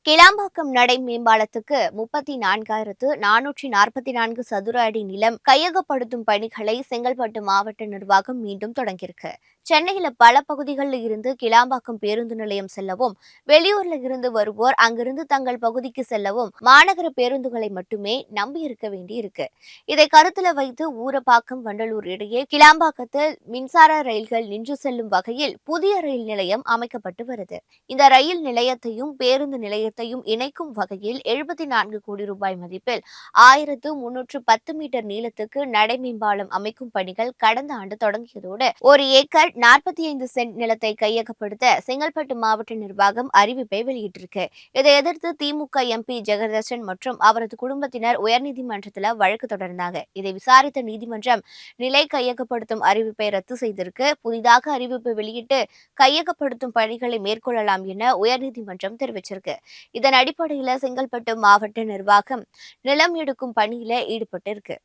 கிளாம்பாக்கம் நடை மேம்பாலத்துக்கு 34,444 சதுர அடி நிலம் கையகப்படுத்தும் பணிகளை செங்கல்பட்டு மாவட்ட நிர்வாகம் மீண்டும் தொடங்கியிருக்கு. சென்னையில பல பகுதிகளில் இருந்து கிளாம்பாக்கம் பேருந்து நிலையம் செல்லவும், வெளியூர்ல இருந்து வருவோர் அங்கிருந்து தங்கள் பகுதிக்கு செல்லவும் மாநகர பேருந்துகளை மட்டுமே நம்பியிருக்க வேண்டியிருக்கு. இதை கருத்துல வைத்து ஊரப்பாக்கம் வண்டலூர் இடையே கிளாம்பாக்கத்தில் மின்சார ரயில்கள் நின்று செல்லும் வகையில் புதிய ரயில் நிலையம் அமைக்கப்பட்டு வருது. இந்த ரயில் நிலையத்தையும் பேருந்து நிலையத்தையும் இணைக்கும் வகையில் 74 கோடி ரூபாய் மதிப்பில் 1310 மீட்டர் நீளத்துக்கு நடைமேம்பாலம் அமைக்கும் பணிகள் கடந்த ஆண்டு தொடங்கியதோடு 1 ஏக்கர் 45 சென்ட் நிலத்தை கையகப்படுத்த செங்கல்பட்டு மாவட்ட நிர்வாகம் அறிவிப்பை வெளியிட்டிருக்கு. இதை எதிர்த்து திமுக எம்பி ஜெகதர்ஷன் மற்றும் அவரது குடும்பத்தினர் உயர்நீதிமன்றத்தில் வழக்கு தொடர்ந்தாங்க. இதை விசாரித்த நீதிமன்றம் நிலை கையகப்படுத்தும் அறிவிப்பை ரத்து செய்திருக்கு. புதிதாக அறிவிப்பு வெளியிட்டு கையகப்படுத்தும் பணிகளை மேற்கொள்ளலாம் என உயர்நீதிமன்றம் தெரிவிச்சிருக்கு. இதன் அடிப்படையில் செங்கல்பட்டு மாவட்ட நிர்வாகம் நிலம் எடுக்கும் பணியில ஈடுபட்டிருக்கு.